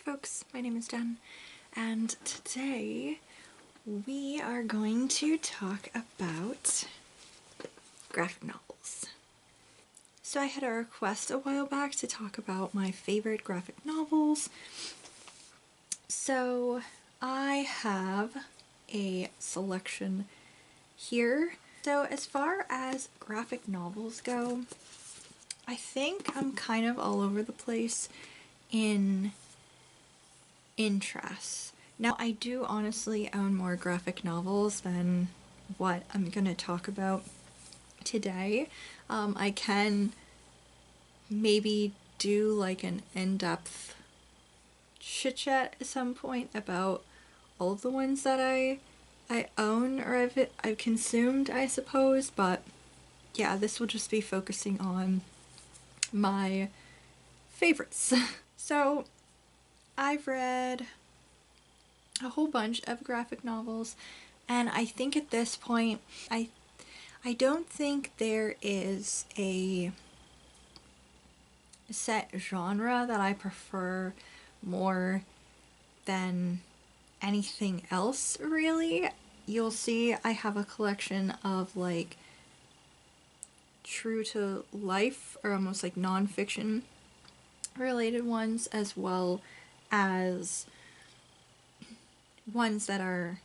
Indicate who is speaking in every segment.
Speaker 1: folks, my name is Jen, and today we are going to talk about graphic novels. So I had a request a while back to talk about my favorite graphic novels. So I have a selection here. So as far as graphic novels go, I think I'm kind of all over the place in interests. Now, I do honestly own more graphic novels than what I'm going to talk about today. I can maybe do like an in-depth chit-chat at some point about all of the ones that I own or I've consumed, I suppose, but yeah, this will just be focusing on my favorites. So, I've read a whole bunch of graphic novels, and I think at this point, I don't think there is a set genre that I prefer more than anything else, really. You'll see I have a collection of like true to life or almost like non-fiction related ones, as well as ones that are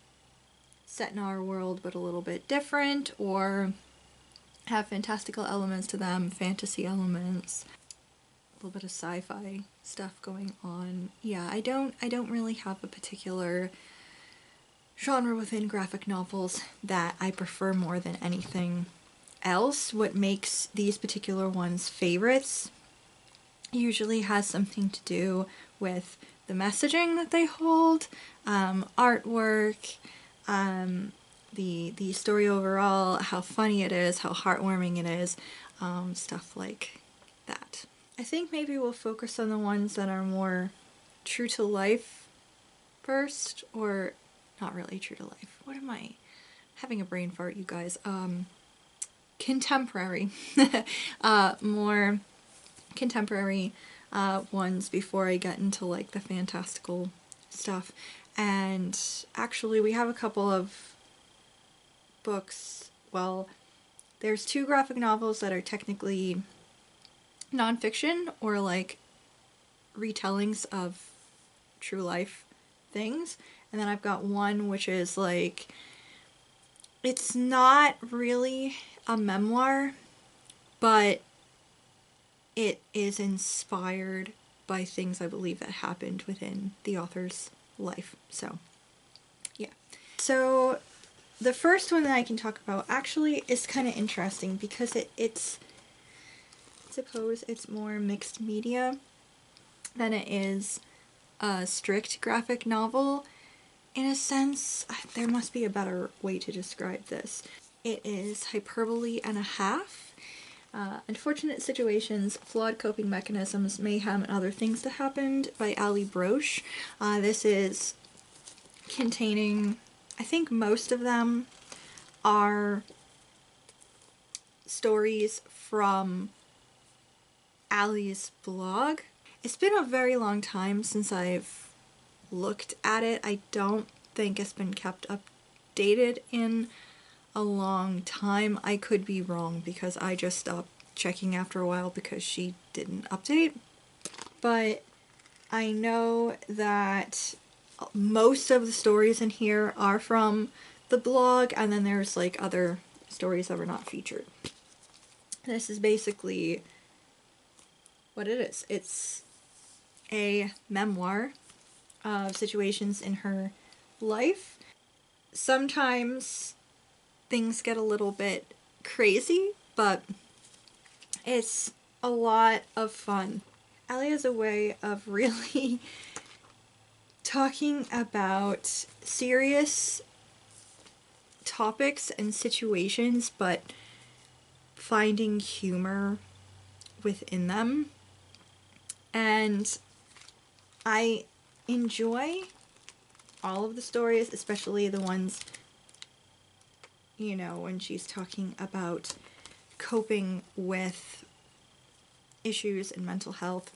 Speaker 1: set in our world but a little bit different or have fantastical elements to them, fantasy elements, a little bit of sci-fi stuff going on. Yeah, I don't really have a particular genre within graphic novels that I prefer more than anything else. What makes these particular ones favorites usually has something to do with the messaging that they hold, artwork, the story overall, how funny it is, how heartwarming it is, stuff like that. I think maybe we'll focus on the ones that are more true to life first, or not really true to life. What am I? Having a brain fart, you guys. Contemporary. More contemporary ones before I get into like the fantastical stuff. And actually we have a couple of books. Well, there's two graphic novels that are technically nonfiction or like retellings of true life things. And then I've got one which is like, it's not really a memoir, but it is inspired by things I believe that happened within the author's life. So, yeah. So, the first one that I can talk about actually is kind of interesting because it's, I suppose it's more mixed media than it is a strict graphic novel. In a sense, there must be a better way to describe this. It is hyperbole and a half. Unfortunate Situations, Flawed Coping Mechanisms, Mayhem, and Other Things That Happened by Ali Broche. This is containing, I think most of them are stories from Ali's blog. It's been a very long time since I've looked at it. I don't think it's been kept updated in a long time. I could be wrong because I just stopped checking after a while because she didn't update. But I know that most of the stories in here are from the blog, and then there's like other stories that were not featured. This is basically what it is. It's a memoir of situations in her life. Sometimes things get a little bit crazy, but it's a lot of fun. Ali has a way of really talking about serious topics and situations, but finding humor within them. And I enjoy all of the stories, especially the ones, you know, when she's talking about coping with issues in mental health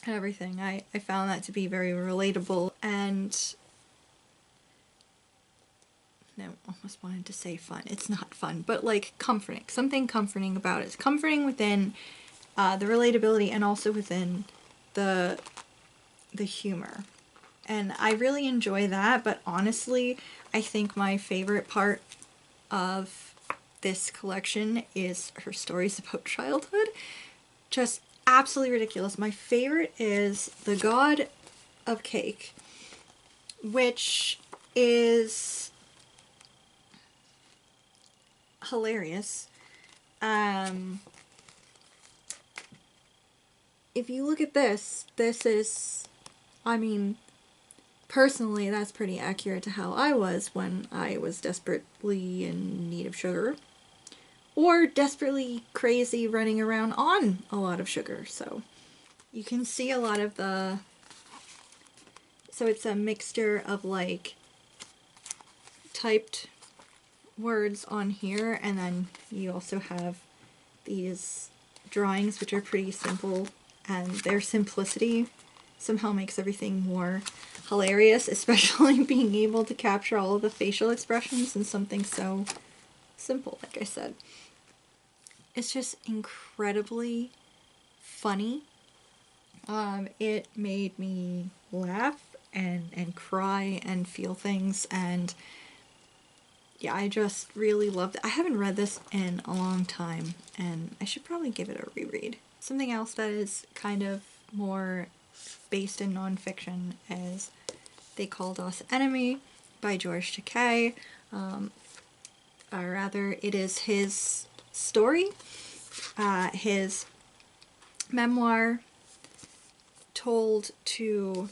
Speaker 1: and everything. I found that to be very relatable and, no, almost wanted to say fun. It's not fun, but like comforting. Something comforting about it. It's comforting within the relatability and also within the humor. And I really enjoy that, but honestly, I think my favorite part of this collection is her stories about childhood. Just absolutely ridiculous. My favorite is The God of Cake, which is hilarious. If you look at this is, I mean, personally, that's pretty accurate to how I was when I was desperately in need of sugar. Or desperately crazy running around on a lot of sugar. So you can see a lot of the... So it's a mixture of like typed words on here, and then you also have these drawings which are pretty simple, and their simplicity somehow makes everything more hilarious, especially being able to capture all of the facial expressions in something so simple, like I said. It's just incredibly funny. It made me laugh and cry and feel things, and yeah, I just really loved it. I haven't read this in a long time, and I should probably give it a reread. Something else that is kind of more based in nonfiction is They Called Us Enemy by George Takei. Or rather, it is his story, his memoir told to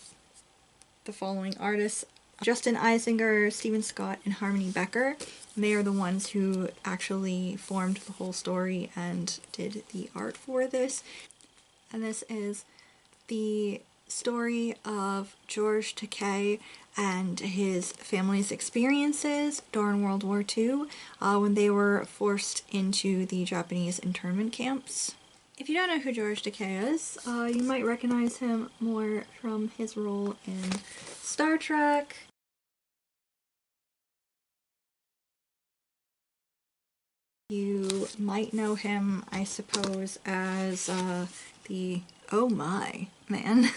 Speaker 1: the following artists: Justin Eisinger, Stephen Scott, and Harmony Becker. They are the ones who actually formed the whole story and did the art for this. And this is the story of George Takei and his family's experiences during World War II when they were forced into the Japanese internment camps. If you don't know who George Takei is, you might recognize him more from his role in Star Trek. You might know him, I suppose, as the Oh My Man.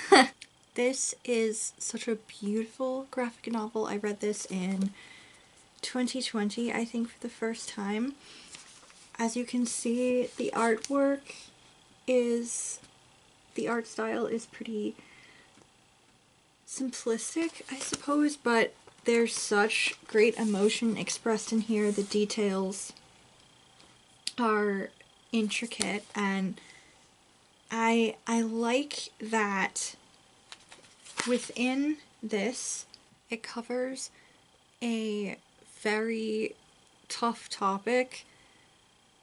Speaker 1: This is such a beautiful graphic novel. I read this in 2020, I think, for the first time. As you can see, the artwork is... the art style is pretty simplistic, I suppose, but there's such great emotion expressed in here. The details are intricate, and I like that within this it covers a very tough topic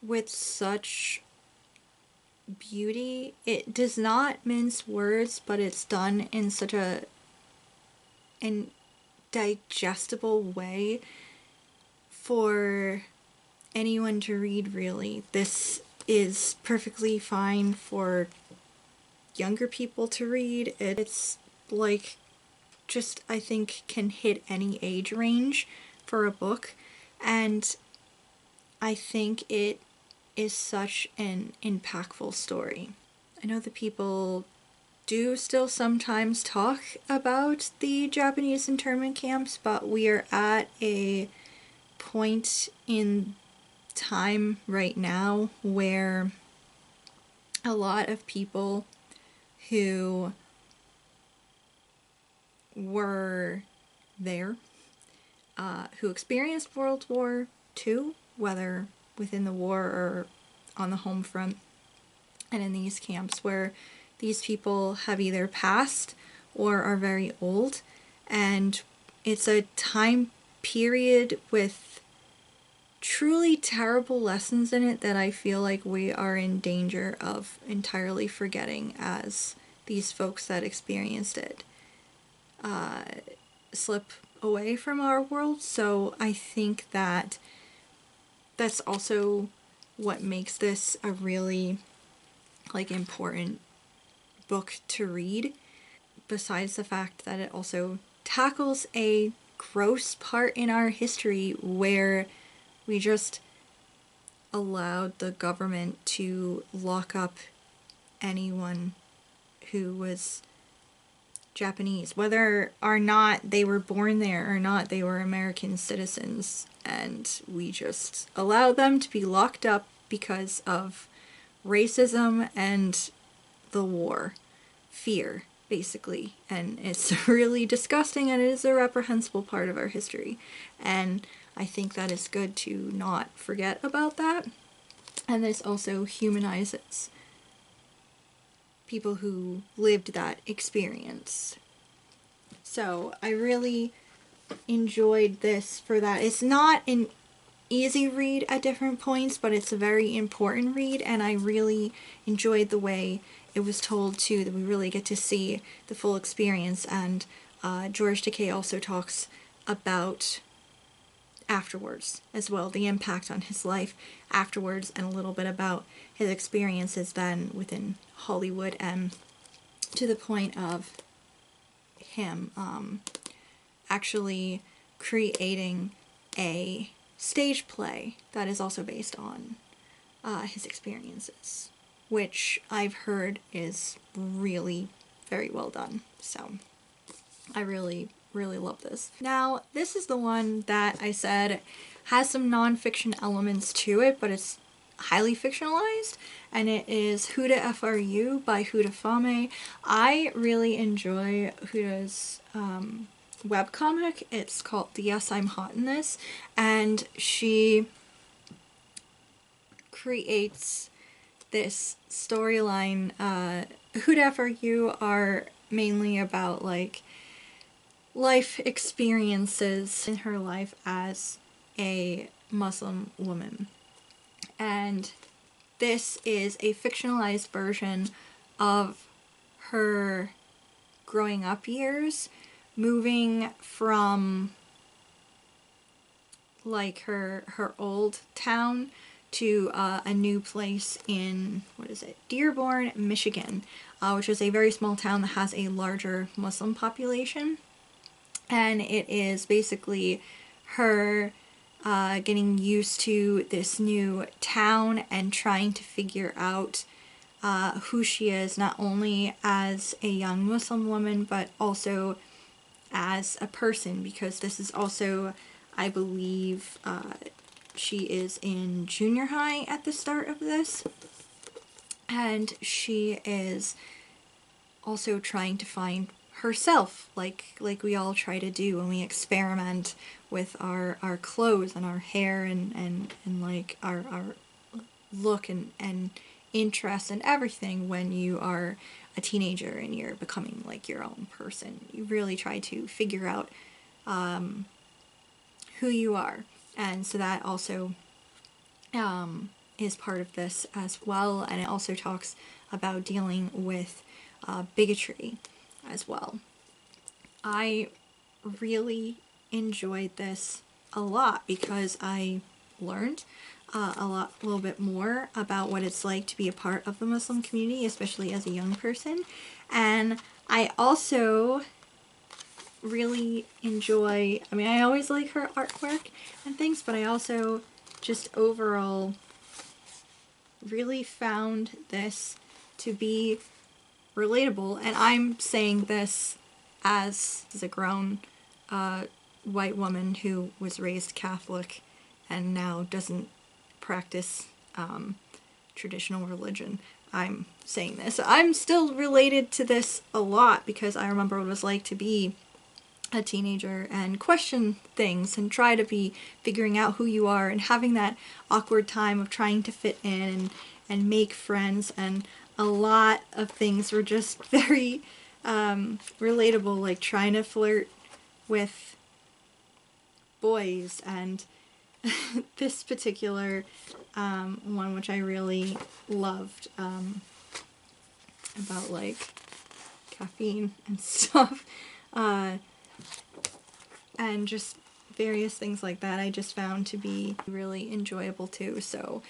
Speaker 1: with such beauty. It does not mince words, but it's done in such a digestible way for anyone to read, really. This is perfectly fine for younger people to read. It's like, just, I think, can hit any age range for a book, and I think it is such an impactful story. I know that people do still sometimes talk about the Japanese internment camps, but we are at a point in time right now where a lot of people who were there, who experienced World War II, whether within the war or on the home front, and in these camps, where these people have either passed or are very old, and it's a time period with truly terrible lessons in it that I feel like we are in danger of entirely forgetting as these folks that experienced it slip away from our world. So I think that that's also what makes this a really important book to read, besides the fact that it also tackles a gross part in our history where we just allowed the government to lock up anyone who was Japanese, whether or not they were born there or not they were American citizens, and we just allowed them to be locked up because of racism and the war. Fear, basically. And it's really disgusting, and it is a reprehensible part of our history. And I think that it's good to not forget about that. And this also humanizes people who lived that experience. So I really enjoyed this for that. It's not an easy read at different points, but it's a very important read, and I really enjoyed the way it was told too, that we really get to see the full experience. And George Takei also talks about afterwards as well, the impact on his life afterwards, and a little bit about his experiences then within Hollywood, and to the point of him actually creating a stage play that is also based on his experiences, which I've heard is really very well done. So I really love this. Now, this is the one that I said has some non-fiction elements to it, but it's highly fictionalized, and it is Huda FRU by Huda Fame. I really enjoy Huda's webcomic. It's called the Yes, I'm Hot in This, and she creates this storyline. Huda FRU are mainly about like life experiences in her life as a Muslim woman. And this is a fictionalized version of her growing up years, moving from like her old town to a new place in, Dearborn, Michigan, which is a very small town that has a larger Muslim population. And it is basically her getting used to this new town and trying to figure out who she is, not only as a young Muslim woman, but also as a person, because this is also, I believe, she is in junior high at the start of this, and she is also trying to find herself, like we all try to do when we experiment with our clothes and our hair and like our look and interest and everything. When you are a teenager and you're becoming like your own person, you really try to figure out who you are. And so that also is part of this as well, and it also talks about dealing with bigotry as well. I really enjoyed this a lot because I learned a little bit more about what it's like to be a part of the Muslim community, especially as a young person. And I also really enjoy, I always like her artwork and things, but I also just overall really found this to be relatable. And I'm saying this as a grown white woman who was raised Catholic and now doesn't practice traditional religion. I'm saying this. I'm still related to this a lot because I remember what it was like to be a teenager and question things and try to be figuring out who you are and having that awkward time of trying to fit in and make friends, and a lot of things were just very relatable, like trying to flirt with boys. And this particular one, which I really loved, about like caffeine and stuff, and just various things like that, I just found to be really enjoyable too. So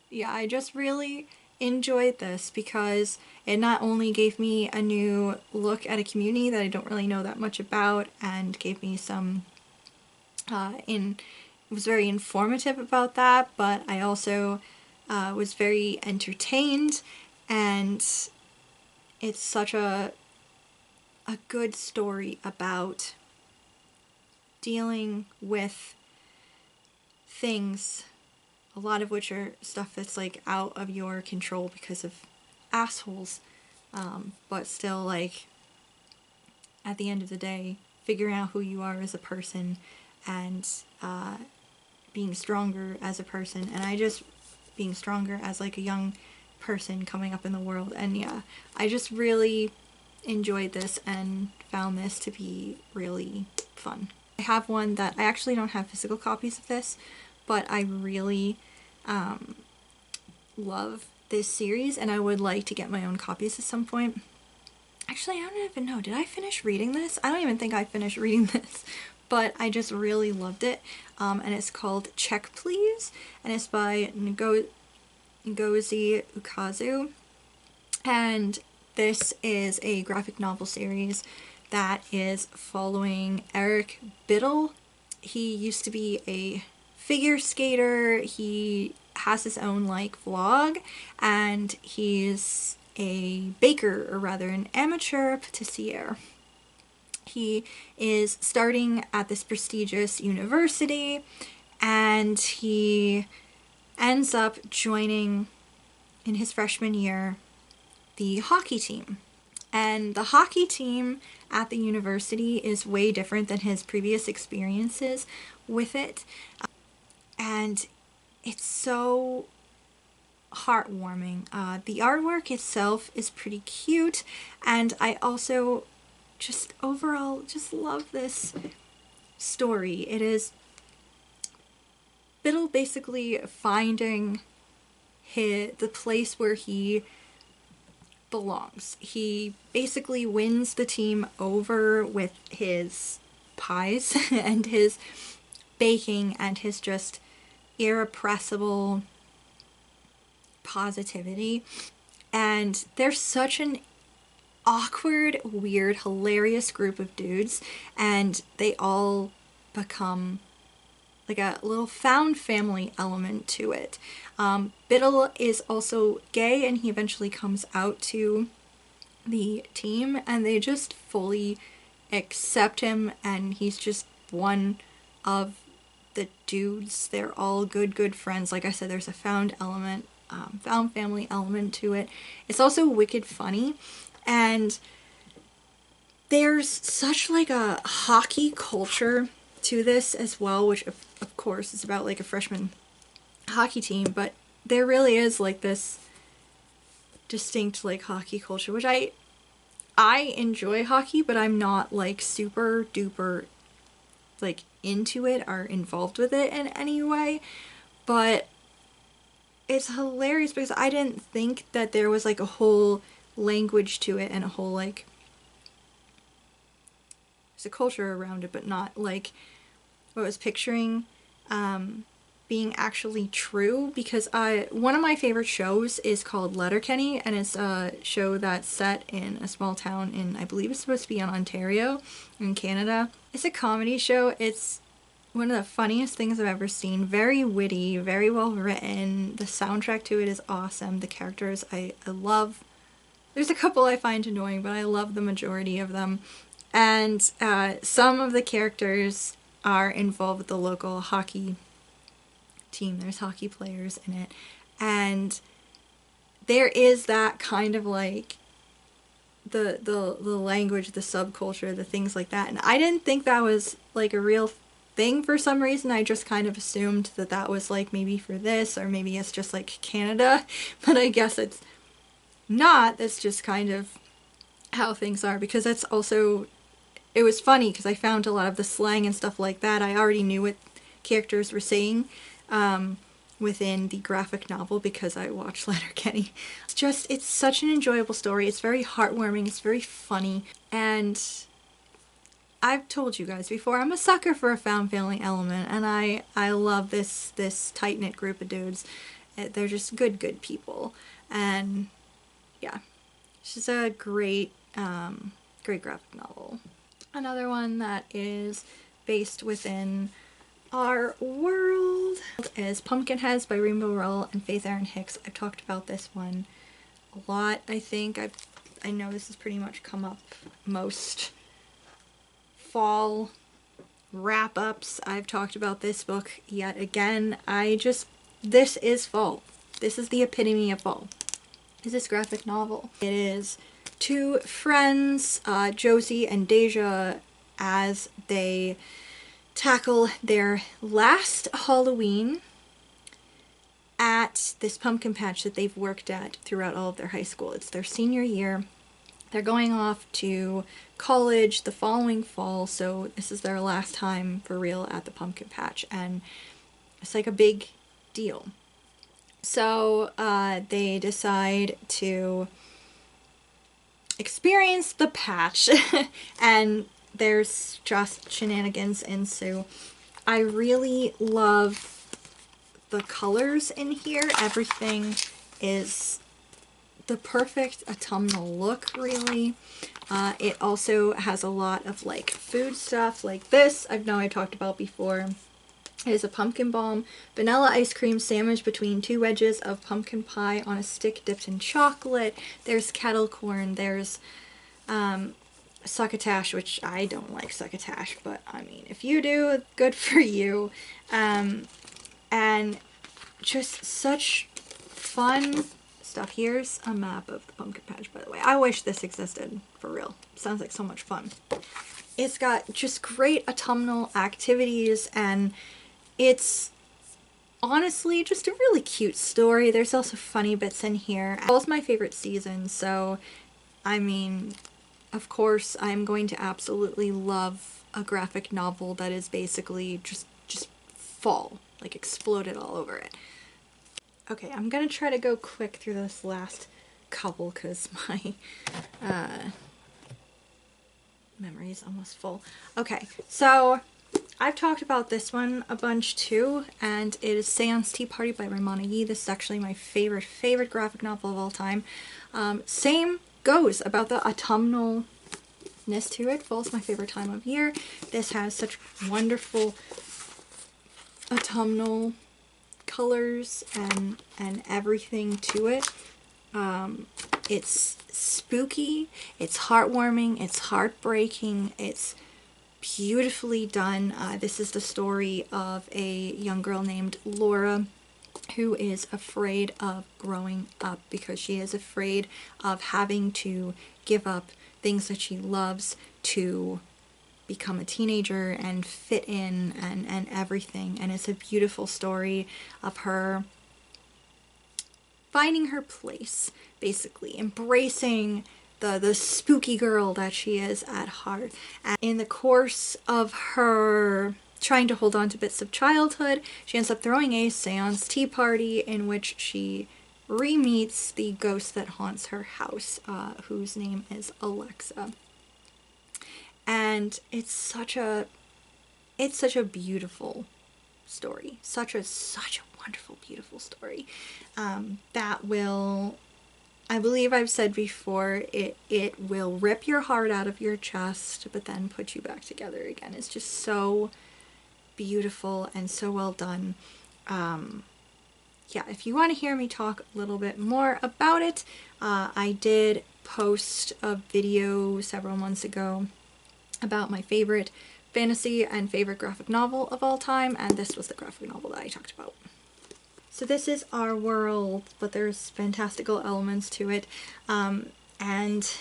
Speaker 1: yeah, I just really enjoyed this because it not only gave me a new look at a community that I don't really know that much about, and gave me some was very informative about that, but I also was very entertained, and it's such a good story about dealing with things, a lot of which are stuff that's like out of your control because of assholes, but still, like, at the end of the day, figuring out who you are as a person, and being stronger as a person, and I just being stronger as like a young person coming up in the world. And yeah, I just really enjoyed this and found this to be really fun. I have one that I actually don't have physical copies of this, but I really love this series, and I would like to get my own copies at some point. Actually, I don't even know. Did I finish reading this? I don't even think I finished reading this, but I just really loved it. And it's called Check Please, and it's by Ngozi Ukazu. And this is a graphic novel series that is following Eric Biddle. He used to be a figure skater. He has his own like vlog, and he's a baker, or rather an amateur patissier. He is starting at this prestigious university, and he ends up joining in his freshman year the hockey team. And the hockey team at the university is way different than his previous experiences with it. And it's so heartwarming. The artwork itself is pretty cute, and I also just overall just love this story. It is Biddle basically finding the place where he belongs. He basically wins the team over with his pies and his baking and his just irrepressible positivity. And they're such an awkward, weird, hilarious group of dudes, and they all become like a little found family element to it. Biddle is also gay, and he eventually comes out to the team, and they just fully accept him, and he's just one of the dudes. They're all good friends. Like I said, there's a found family element to it. It's also wicked funny, and there's such like a hockey culture to this as well, which of course is about like a freshman hockey team, but there really is like this distinct like hockey culture, which I enjoy hockey, but I'm not like super duper like into it or involved with it in any way. But it's hilarious because I didn't think that there was like a whole language to it and a whole like there's a culture around it, but not like what I was picturing being actually true. Because one of my favorite shows is called Letterkenny, and it's a show that's set in a small town in, I believe it's supposed to be in Ontario in Canada. It's a comedy show. It's one of the funniest things I've ever seen. Very witty, very well written. The soundtrack to it is awesome. The characters I love. There's a couple I find annoying, but I love the majority of them. And some of the characters are involved with the local hockey team. There's hockey players in it. And there is that kind of like the language, the subculture, the things like that. And I didn't think that was like a real thing for some reason. I just kind of assumed that that was like maybe for this, or maybe it's just like Canada. But I guess it's not. That's just kind of how things are, because that's also, it was funny because I found a lot of the slang and stuff like that. I already knew what characters were saying within the graphic novel because I watched Letterkenny. It's such an enjoyable story. It's very heartwarming. It's very funny. And I've told you guys before, I'm a sucker for a found family element, and I love this tight-knit group of dudes. They're just good people. And yeah, it's just a great, great graphic novel. Another one that is based within our world is Pumpkinheads by Rainbow Rowell and Faith Erin Hicks. I've talked about this one a lot, I think. I know this has pretty much come up most fall wrap-ups. I've talked about this book yet again. This is fall. This is the epitome of fall. Is this graphic novel. It is two friends, Josie and Deja, as they tackle their last Halloween at this pumpkin patch that they've worked at throughout all of their high school. It's their senior year. They're going off to college the following fall, so this is their last time for real at the pumpkin patch, and it's like a big deal. So they decide to experience the patch and there's just shenanigans ensue. I really love the colors in here. Everything is the perfect autumnal look, really. It also has a lot of like food stuff like this. I've talked about before. It is a pumpkin bomb vanilla ice cream sandwich between two wedges of pumpkin pie on a stick dipped in chocolate. There's kettle corn. There's succotash, which I don't like succotash, but I mean, if you do, good for you. And just such fun stuff. Here's a map of the pumpkin patch, by the way. I wish this existed, for real. Sounds like so much fun. It's got just great autumnal activities, and it's honestly just a really cute story. There's also funny bits in here. Fall's my favorite season, so I mean, of course I'm going to absolutely love a graphic novel that is basically just fall, like exploded all over it. Okay, I'm gonna try to go quick through this last couple because my memory is almost full. Okay, so I've talked about this one a bunch too, and it is Seance Tea Party by Raymana Yee. This is actually my favorite graphic novel of all time. Same goes about the autumnalness to it. Fall's my favorite time of year. This has such wonderful autumnal colors and everything to it. It's spooky, it's heartwarming, it's heartbreaking, it's beautifully done. This is the story of a young girl named Laura who is afraid of growing up because she is afraid of having to give up things that she loves to become a teenager and fit in and everything. And it's a beautiful story of her finding her place, basically embracing the spooky girl that she is at heart. And in the course of her trying to hold on to bits of childhood, she ends up throwing a seance tea party in which she re-meets the ghost that haunts her house, whose name is Alexa. And it's such a beautiful story. Such a wonderful, beautiful story. That will, I believe I've said before, it will rip your heart out of your chest, but then put you back together again. It's just so beautiful and so well done. Yeah, if you want to hear me talk a little bit more about it, I did post a video several months ago about my favorite fantasy and favorite graphic novel of all time, and this was the graphic novel that I talked about. So this is our world, but there's fantastical elements to it, and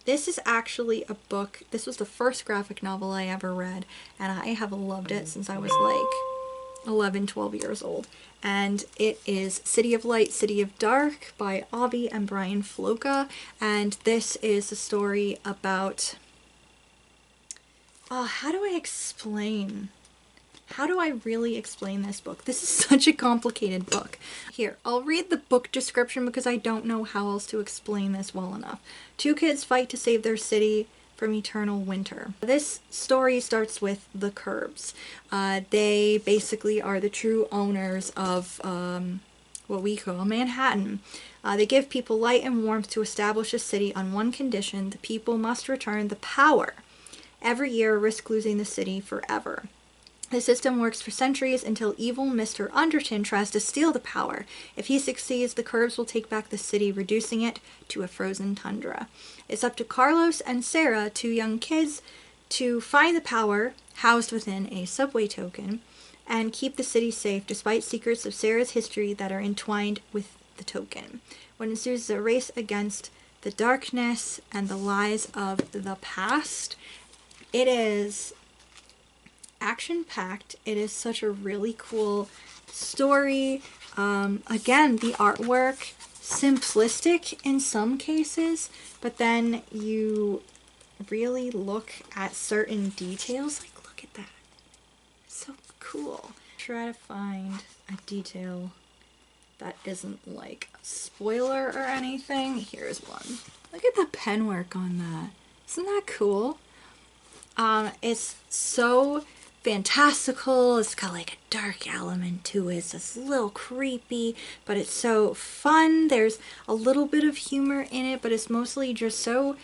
Speaker 1: this is actually a book. This was the first graphic novel I ever read, and I have loved it since I was like 11, 12 years old. And it is City of Light, City of Dark by Avi and Brian Floca, and this is a story about how do I really explain this book? This is such a complicated book. Here, I'll read the book description because I don't know how else to explain this well enough. Two kids fight to save their city from eternal winter. This story starts with the Curbs. They basically are the true owners of what we call Manhattan. They give people light and warmth to establish a city on one condition: the people must return the power. Every year, risk losing the city forever. The system works for centuries until evil Mr. Underton tries to steal the power. If he succeeds, the Curbs will take back the city, reducing it to a frozen tundra. It's up to Carlos and Sarah, 2 young kids, to find the power housed within a subway token and keep the city safe despite secrets of Sarah's history that are entwined with the token. What ensues is a race against the darkness and the lies of the past. It is action-packed. It is such a really cool story. Again, the artwork, simplistic in some cases, but then you really look at certain details. Like, look at that. It's so cool. Try to find a detail that isn't like a spoiler or anything. Here's one. Look at the pen work on that. Isn't that cool? It's so fantastical. It's got like a dark element to it. It's just a little creepy, but it's so fun. There's a little bit of humor in it, but it's mostly just so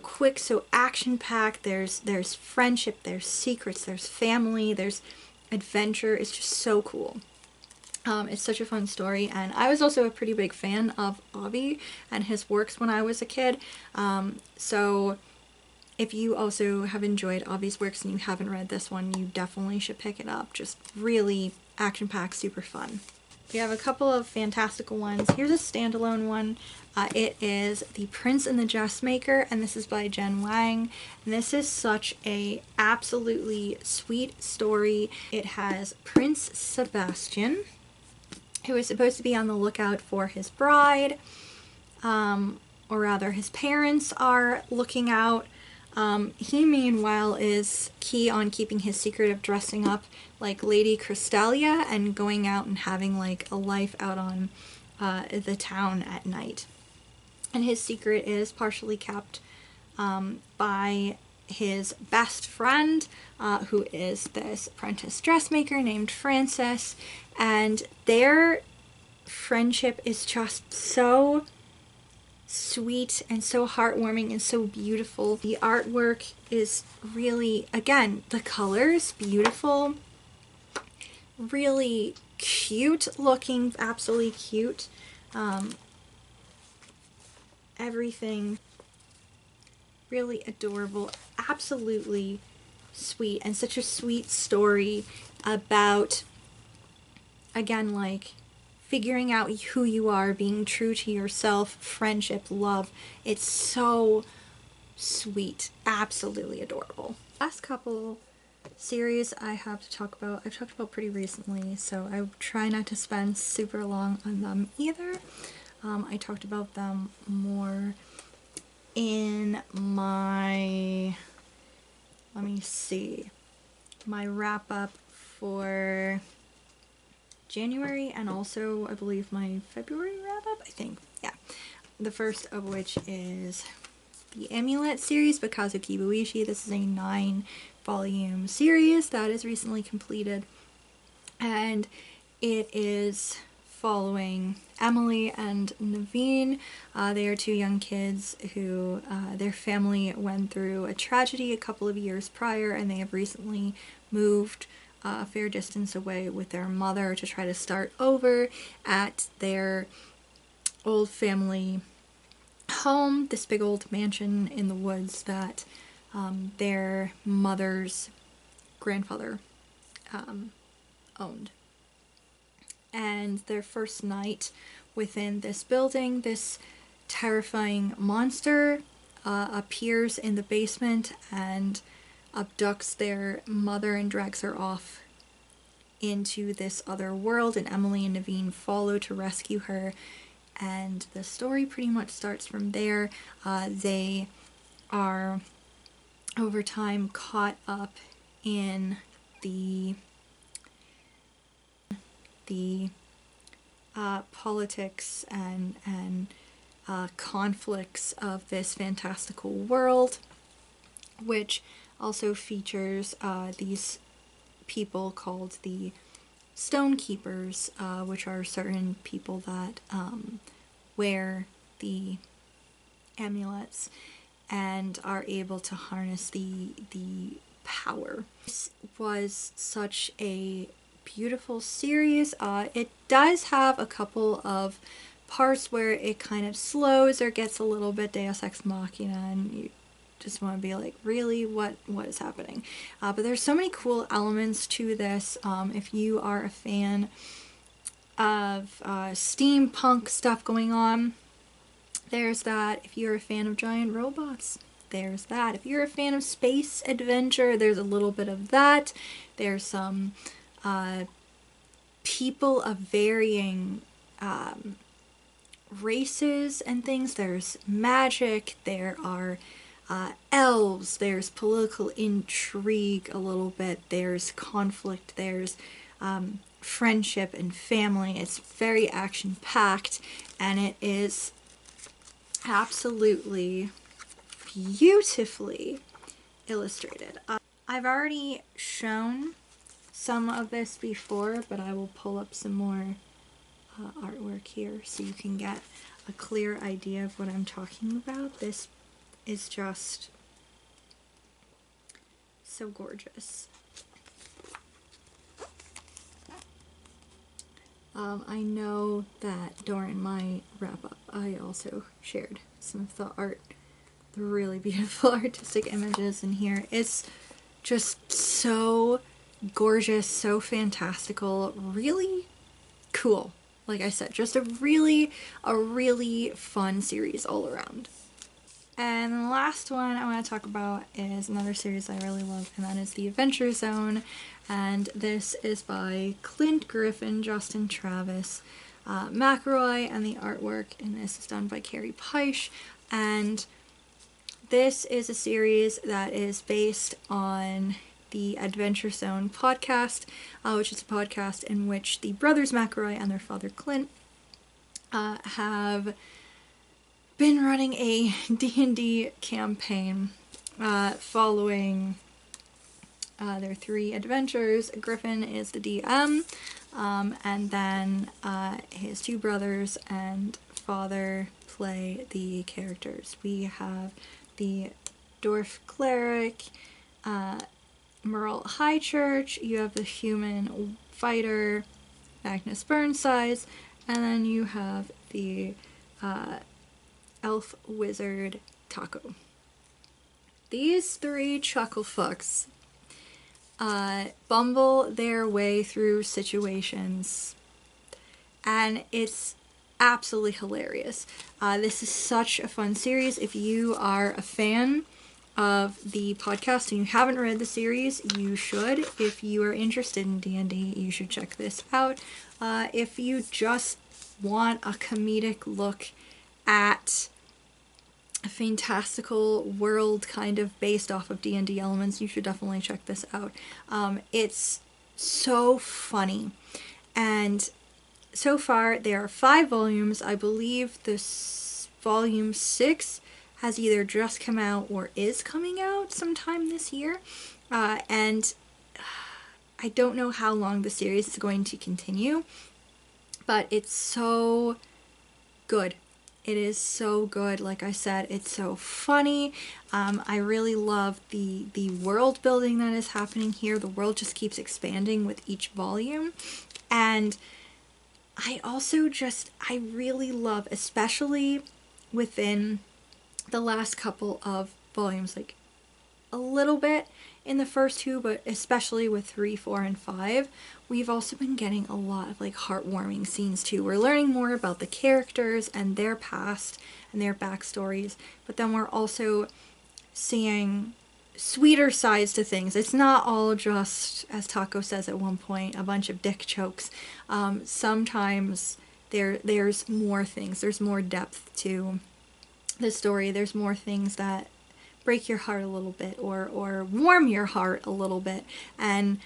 Speaker 1: quick, so action-packed. There's friendship, there's secrets, there's family, there's adventure. It's just so cool. It's such a fun story, and I was also a pretty big fan of Avi and his works when I was a kid. So if you also have enjoyed Avi's works and you haven't read this one, you definitely should pick it up. Just really action-packed, super fun. We have a couple of fantastical ones. Here's a standalone one. It is The Prince and the Dressmaker, and this is by Jen Wang. And this is such a absolutely sweet story. It has Prince Sebastian, who is supposed to be on the lookout for his bride, or rather his parents are looking out. He meanwhile is key on keeping his secret of dressing up like Lady Crystalia and going out and having like a life out on the town at night. And his secret is partially kept by his best friend, who is this apprentice dressmaker named Frances, and their friendship is just so sweet and so heartwarming and so beautiful. The artwork is really, again, the colors, beautiful, really cute looking, absolutely cute. Everything really adorable, absolutely sweet, and such a sweet story about, again, like figuring out who you are, being true to yourself, friendship, love. It's so sweet, absolutely adorable. Last couple series I have to talk about, I've talked about pretty recently, so I try not to spend super long on them either. I talked about them more in my, let me see, my wrap up for January, and also I believe my February wrap up, I think. Yeah. The first of which is the Amulet series by Kazuki Buishi. This is a 9-volume series that is recently completed, and it is following Emily and Naveen. They are 2 young kids who their family went through a tragedy a couple of years prior, and they have recently moved a fair distance away with their mother to try to start over at their old family home, this big old mansion in the woods that their mother's grandfather owned. And their first night within this building, this terrifying monster appears in the basement and abducts their mother and drags her off into this other world, and Emily and Naveen follow to rescue her, and the story pretty much starts from there. They are over time caught up in the politics and conflicts of this fantastical world, which also features these people called the Stone Keepers, which are certain people that wear the amulets and are able to harness the power. This was such a beautiful series. It does have a couple of parts where it kind of slows or gets a little bit Deus Ex Machina, and you just want to be like, really, what is happening? But there's so many cool elements to this. If you are a fan of steampunk stuff going on, there's that. If you're a fan of giant robots, there's that. If you're a fan of space adventure, there's a little bit of that. There's some people of varying races and things. There's magic, there are elves, there's political intrigue a little bit, there's conflict, there's friendship and family. It's very action-packed, and it is absolutely beautifully illustrated. I've already shown some of this before, but I will pull up some more artwork here so you can get a clear idea of what I'm talking about. This is just so gorgeous. I know that during my wrap-up I also shared some of the art, the really beautiful artistic images in here. It's just so gorgeous, so fantastical, really cool. Like I said, just a really fun series all around. And the last one I want to talk about is another series I really love, and that is The Adventure Zone. And this is by Clint Griffin, Justin Travis, McElroy, and the artwork in this is done by Carrie Peisch. And this is a series that is based on the Adventure Zone podcast, which is a podcast in which the brothers McElroy and their father Clint have been running a D&D campaign following their 3 adventures. Griffin is the DM, and then his 2 brothers and father play the characters. We have the dwarf cleric, Merle Highchurch, you have the human fighter, Magnus Burnsides, and then you have the elf wizard, Taco. These 3 chuckle fucks bumble their way through situations, and it's absolutely hilarious. This is such a fun series. If you are a fan of the podcast and you haven't read the series, you should. If you are interested in D&D, you should check this out. If you just want a comedic look at a fantastical world kind of based off of D&D elements, you should definitely check this out. It's so funny, and so far there are 5 volumes. I believe this volume 6 has either just come out or is coming out sometime this year, and I don't know how long the series is going to continue, but it's so good. It is so good. Like I said, it's so funny. I really love the world building that is happening here. The world just keeps expanding with each volume, and I really love, especially within the last couple of volumes, like a little bit in the first 2, but especially with 3, 4, and 5, we've also been getting a lot of like heartwarming scenes too. We're learning more about the characters and their past and their backstories, but then we're also seeing sweeter sides to things. It's not all just, as Taco says at one point, a bunch of dick chokes. Sometimes there's more things. There's more depth to the story. There's more things that break your heart a little bit or warm your heart a little bit, and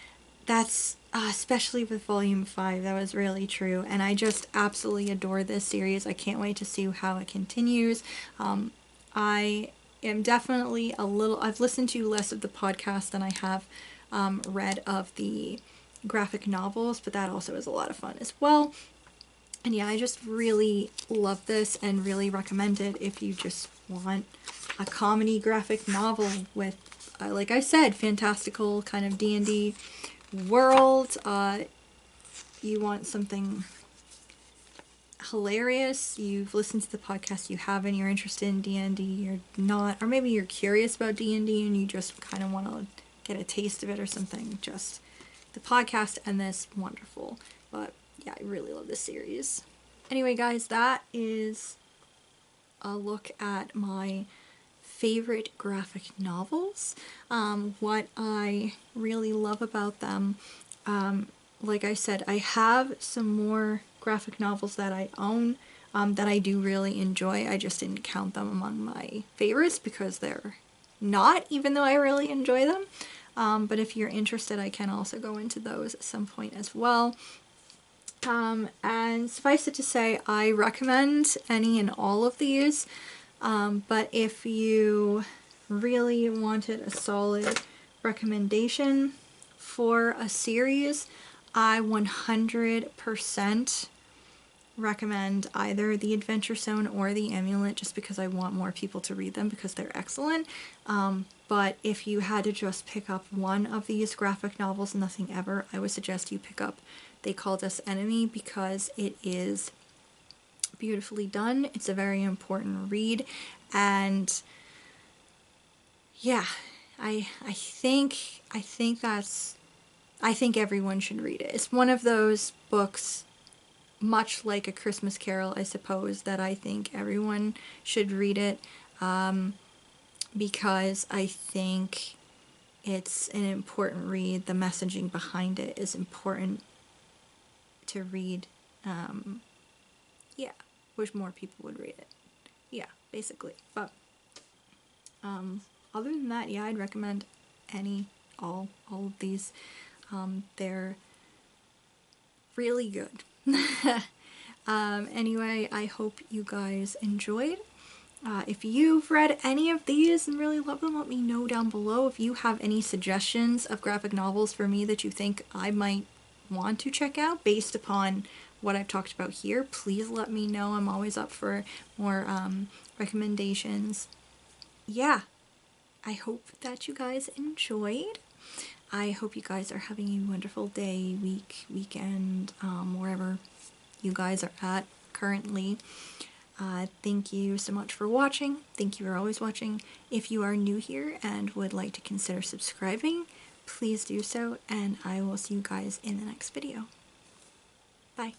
Speaker 1: that's especially with volume 5, that was really true, and I just absolutely adore this series. I can't wait to see how it continues. I am definitely I've listened to less of the podcast than I have read of the graphic novels, but that also is a lot of fun as well. And yeah, I just really love this and really recommend it if you just want a comedy graphic novel with, like I said, fantastical kind of D&D world. You want something hilarious, you've listened to the podcast, you haven't, you're interested in D&D, you're not, or maybe you're curious about D&D and you just kind of want to get a taste of it or something, just the podcast and this, wonderful. But yeah, I really love this series. Anyway, guys, that is a look at my favorite graphic novels, what I really love about them. Like I said, I have some more graphic novels that I own that I do really enjoy. I just didn't count them among my favorites because they're not, even though I really enjoy them. But if you're interested, I can also go into those at some point as well. And suffice it to say, I recommend any and all of these. But if you really wanted a solid recommendation for a series, I 100% recommend either The Adventure Zone or The Amulet, just because I want more people to read them because they're excellent. But if you had to just pick up one of these graphic novels, Nothing Ever, I would suggest you pick up They Called Us Enemy, because it is beautifully done. It's a very important read, and yeah, I think everyone should read it. It's one of those books, much like A Christmas Carol, I suppose, that I think everyone should read it, because I think it's an important read. The messaging behind it is important to read. Yeah, wish more people would read it. Yeah, basically. But other than that, yeah, I'd recommend all of these. They're really good. Anyway, I hope you guys enjoyed. If you've read any of these and really love them, let me know down below. If you have any suggestions of graphic novels for me that you think I might want to check out based upon what I've talked about here, please let me know. I'm always up for more recommendations. Yeah, I hope that you guys enjoyed. I hope you guys are having a wonderful day, week, weekend, wherever you guys are at currently. Thank you so much for watching. Thank you for always watching. If you are new here and would like to consider subscribing, please do so, and I will see you guys in the next video. Bye.